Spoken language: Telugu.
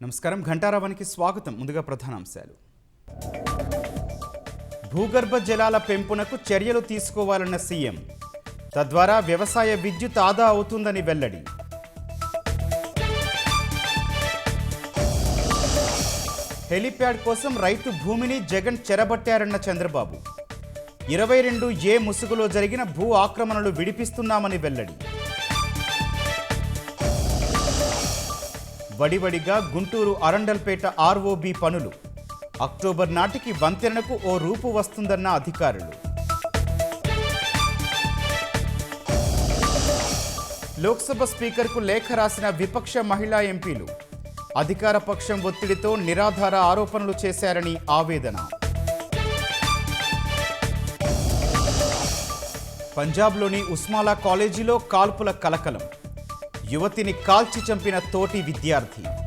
నమస్కారం ఘంటారావానికి స్వాగతం. ముందుగా ప్రధానాంశాలు. భూగర్భ జలాల పెంపునకు చర్యలు తీసుకోవాలన్న సీఎం. తద్వారా వ్యవసాయ విద్యుత్ ఆదా అవుతుందని వెల్లడి. హెలిప్యాడ్ కోసం రైతు భూమిని జగన్ చెరబట్టారన్న చంద్రబాబు. 22A ముసుగులో జరిగిన భూ ఆక్రమణలు విడిపిస్తున్నామని వెల్లడి. వడివడిగా గుంటూరు అరండల్పేట ఆర్ఓబి పనులు. అక్టోబర్ నాటికి వంతెనకు ఓ రూపు వస్తుందన్న అధికారులు. లోక్సభ స్పీకర్కు లేఖ రాసిన విపక్ష మహిళా ఎంపీలు. అధికార పక్షం ఒత్తిడితో నిరాధార ఆరోపణలు చేశారని ఆవేదన. పంజాబ్లోని ఉస్మాలా కాలేజీలో కాల్పుల కలకలం. యువతిని కాల్చి చంపిన తోటి విద్యార్థి.